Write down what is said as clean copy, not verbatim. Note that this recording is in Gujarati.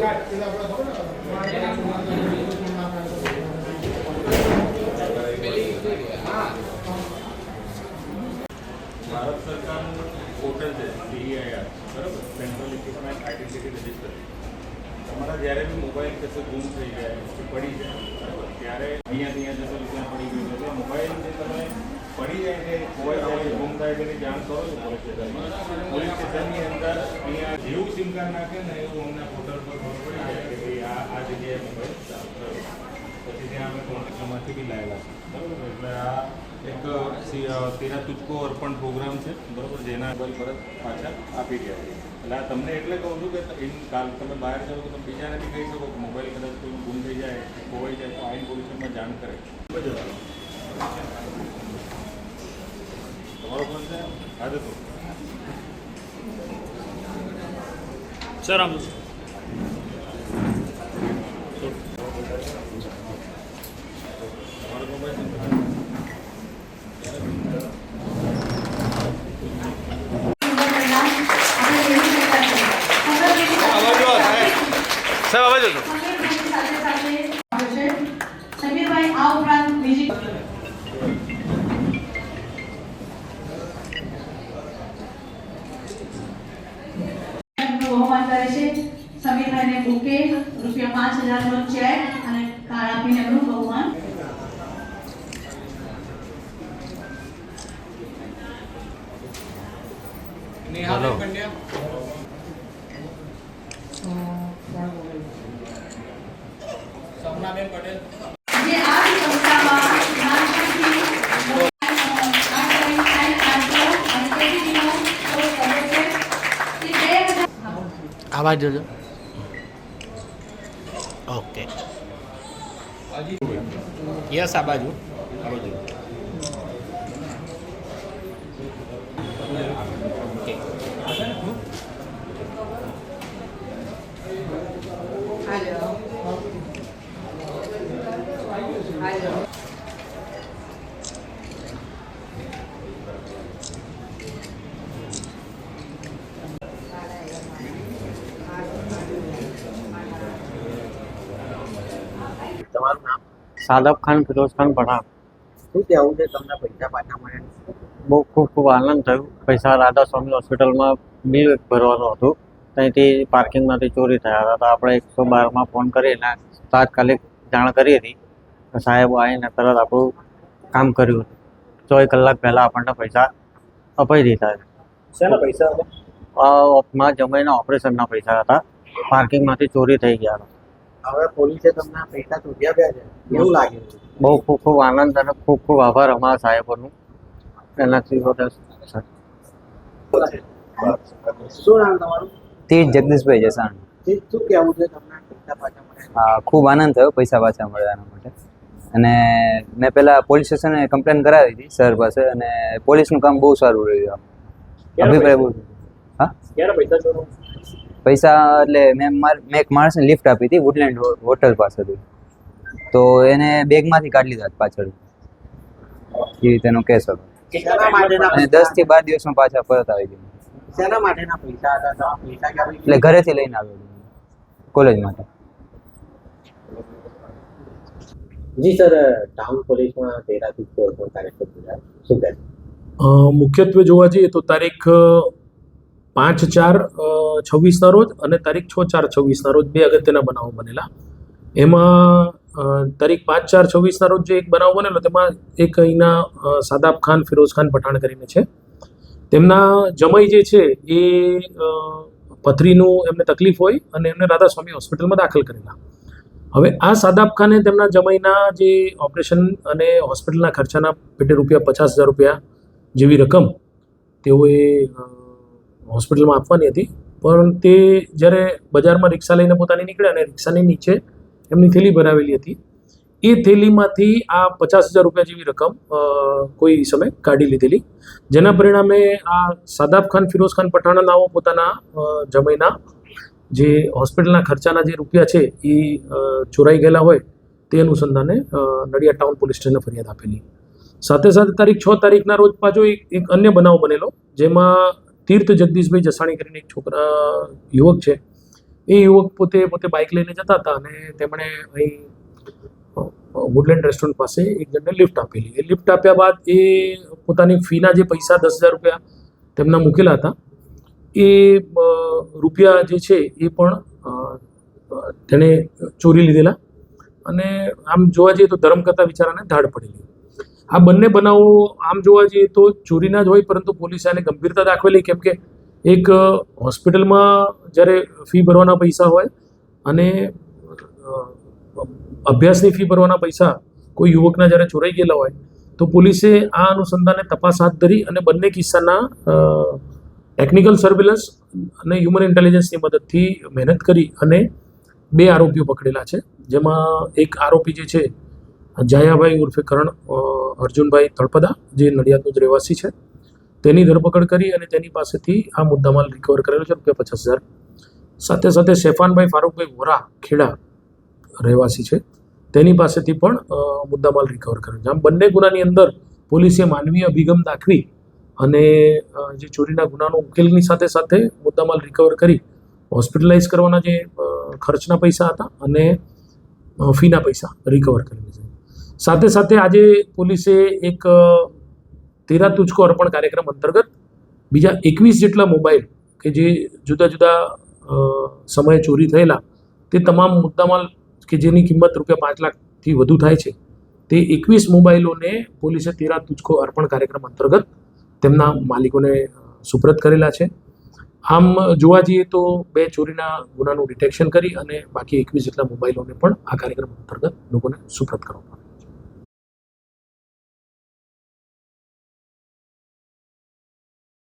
ભારત સરકારનું પોર્ટલ છે CEIR, બરાબર, સેન્ટ્રલ ઇક્વિપમેન્ટ આઇડેન્ટિટી રજિસ્ટર. તમારા જ્યારે બી મોબાઈલ કશે ગુમ થઈ જાય કે પડી જાય, બરાબર, ત્યારે અહીંયાથી અહીંયા જતો ત્યાં પડી ગયું છે. મોબાઈલ જે તમે પડી જાય છે, મોબાઈલ ગુમ થાય તેની જાણ કરો છો પોલીસ સ્ટેશનમાં. પોલીસ સ્ટેશનની અંદર અહીંયા જેવું સિમ કાર્ડ નાખે ને એવું અમને પોર્ટલ પર ખબર પડી જાય કે ભાઈ આ જગ્યાએ મોબાઈલ ચાલુ થયો. પછી ત્યાં અમે કોન્ટ્રાક્ટમાંથી બી લાવેલા છે, બરાબર. એટલે આ એક તેરા તુજકો અર્પણ પ્રોગ્રામ છે, બરાબર, જેના મોબાઈલ પરત પાછા આપી રહ્યા છે. એટલે આ તમને એટલે કહું છું કે કાલ તમે બહાર જાઓ તો તમે બીજાને બી કહી શકો કે મોબાઈલ કદાચ કોઈ ગુમ થઈ જાય, ખોવાઈ જાય તો આઈન પોલ્યુશનમાં જાણ કરે. તમારો ફોન છે? હા જતો સર આમ તમારો મોબાઈલ સર અવાજ હતો. સમીરભાઈ આ ઉપરાંત બીજી બહુમાન કરે છે. સમીરભાઈને બુકે ₹5,000 નો ચેક અને કાર્ડ આપીને એમનું બહુમાન. હેલો. સપનાબેન પટેલ જે આ સંસ્થામાં નાનપણથી આવાજ જોજો. ઓકે યસ આ બાજુ તમારું નામ? સાદબ ખાન ફિરોઝ ખાન પઠાણ. શું કહેવું છે તમને પૈસા પાછા મળ્યા? બહુ ખૂબ આનંદ થયો. પૈસા રાધા સ્વામી હોસ્પિટલમાં બિલ ભરવાનું હતું, ત્યાંથી પાર્કિંગમાંથી ચોરી થયા હતા. તો આપણે 112માં ફોન કરીને તાત્કાલિક જાણ કરી હતી. સાહેબો આવીને તરત આપણું કામ કર્યું. 24 કલાક પહેલાં આપણને પૈસા અપાઈ દીધા. શેના પૈસા હતા? માં જમાઈના ઓપરેશનના પૈસા હતા. પાર્કિંગમાંથી ચોરી થઈ ગયા હતા. હવે પોલીસે તમને પૈસા શોધી આપ્યા છે, કેવું લાગે? બહુ ખૂબ ખૂબ આનંદ અને ખૂબ ખૂબ આભાર અમારા સાહેબોનું. એનાથી બધા શું નામ તમારું? તીર્થ જગદીશભાઈ જસાણ. શું કહેવું છે તમને પૈસા પાછા મળ્યા? હા, ખૂબ આનંદ થયો પૈસા પાછા મળ્યા એના માટે. અને મેં પહેલાં પોલીસ સ્ટેશને કમ્પ્લેન કરાવી હતી સર પાસે, અને પોલીસનું કામ બહુ સારું રહ્યું. અભિપ્રાય બહુ. હા, ક્યારે પૈસા ચોરો? પૈસા એટલે મેં એક માણસને લિફ્ટ આપી હતી વુડલેન્ડ હોટલ પાસેથી, તો એને બેગમાંથી કાઢી લીધા પાછળ. એ રીતેનો કેસ હતો. શેના માટેના અને 10 થી 12 દિવસમાં પાછા પરત આવી ગયા. શેના માટેના પૈસા હતા? તમે પૈસા ક્યાંથી? એટલે ઘરેથી લઈને આવ્યો કોલેજ માટે. જી સર, ટાઉન પોલીસમાં તેરા તુજકો અર્પણ કાર્યક્રમ યોજાયો. શું કહે? મુખ્યત્વે જોવા જઈએ તો તારીખ 5/4/26ના રોજ અને તારીખ 6/4/26ના રોજ બે અગત્યના બનાવો બનેલા. એમાં તારીખ 5/4/26ના રોજ જે એક બનાવ બનેલો તેમાં એક અહીંના સાદાબ ખાન ફિરોઝ ખાન પઠાણ કરીને છે. તેમના જમાઈ જે છે એ પથરીનું એમને તકલીફ હોય અને એમને રાધા સ્વામી હોસ્પિટલમાં દાખલ કરેલા. હવે આ સાદાબ ખાને તેમના જમાઈના જે ઓપરેશન અને હોસ્પિટલના ખર્ચાના પેટે ₹50,000 જેવી રકમ તેઓએ હોસ્પિટલમાં આપવાની હતી. પણ તે જ્યારે બજારમાં રિક્ષા લઈને પોતાની નીકળ્યા અને રિક્ષાની નીચે એમની થેલી ભરાવેલી હતી, એ થેલીમાંથી આ ₹50,000 જેવી રકમ કોઈ સમય કાઢી લીધેલી, જેના પરિણામે આ સાદાબ ખાન ફિરોઝ ખાન પઠાણના નામો પોતાના જમાઈના જે હોસ્પિટલના ખર્ચાના જે રૂપિયા છે એ ચોરાઈ ગયેલા હોય તે અનુસંધાને નડિયાદ ટાઉન પોલીસ સ્ટેશને ફરિયાદ આપેલી. સાથે સાથે તારીખ 6 તારીખના રોજ પાછો એક અન્ય બનાવ બનેલો, જેમાં તીર્થ જગદીશભાઈ જસાણી કરીને એક છોકરા યુવક છે, એ યુવક પોતે બાઇક લઈને જતા હતા અને તેમણે અહીં વુડલેન્ડ રેસ્ટોરન્ટ પાસે એક જણને લિફ્ટ આપેલી. એ લિફ્ટ આપ્યા બાદ એ પોતાની ફીના જે પૈસા 10,000 રૂપિયા તેમના મૂકેલા હતા એ રૂપિયા જે છે એ પણ તેણે ચોરી લીધેલા અને આમ જોવા જઈએ તો ધર્મ કરતા વિચારાને ધાડ પડેલી. આ બંને બનાવો આમ જોવા જઈએ તો ચોરીના જ હોય, પરંતુ પોલીસે આને ગંભીરતા દાખવેલી, કેમ કે એક હોસ્પિટલમાં જ્યારે ફી ભરવાના પૈસા હોય અને અભ્યાસની ફી ભરવાના પૈસા કોઈ યુવકના જ્યારે ચોરાઈ ગયેલા હોય તો પોલીસે આ અનુસંધાને તપાસ હાથ ધરી અને બંને કિસ્સાના ટેકનિકલ સર્વેલન્સ અને હ્યુમન ઇન્ટેલિજન્સની મદદથી મહેનત કરી અને 2 આરોપીઓ પકડેલા છે, જેમાં એક આરોપી જે છે જાયાભાઈ ઉર્ફે કરણ અર્જુનભાઈ તળપદા, જે નડિયાદનો જ રહેવાસી છે, તેની ધરપકડ કરી અને તેની પાસેથી આ મુદ્દામાલ રિકવર કરેલો છે ₹50,000. સાથે સાથે શેફાનભાઈ ફારૂકભાઈ વોરા ખેડા રહેવાસી છે, તેની પાસેથી પણ મુદ્દામાલ રિકવર કર્યો છે. આમ બંને ગુનાની અંદર પોલીસે માનવીય અભિગમ દાખવી અને જે ચોરીના ગુનાનો ઉકેલની સાથે સાથે મુદ્દામાલ રિકવર કરી હોસ્પિટલાઇઝ કરવાના જે ખર્ચના પૈસા હતા અને ફીના પૈસા રિકવર કરેલા છે. સાથે સાથે આજે પોલીસે એક તેરા તુજકો અર્પણ કાર્યક્રમ અંતર્ગત બીજા 21 જેટલા મોબાઈલ કે જે જુદા જુદા સમયે ચોરી થયેલા તે તમામ મુદ્દામાલ કે જેની કિંમત ₹5 લાખથી વધુ થાય છે તે 21 મોબાઈલોને પોલીસે તેરા તુજકો અર્પણ કાર્યક્રમ અંતર્ગત તેમના માલિકોને સુપ્રત કરેલા છે. આમ જોવા જઈએ તો 2 ચોરીના ગુનાનું ડિટેક્શન કરી અને બાકી 21 જેટલા મોબાઈલોને પણ આ કાર્યક્રમ અંતર્ગત લોકોને સુપ્રત કરવામાં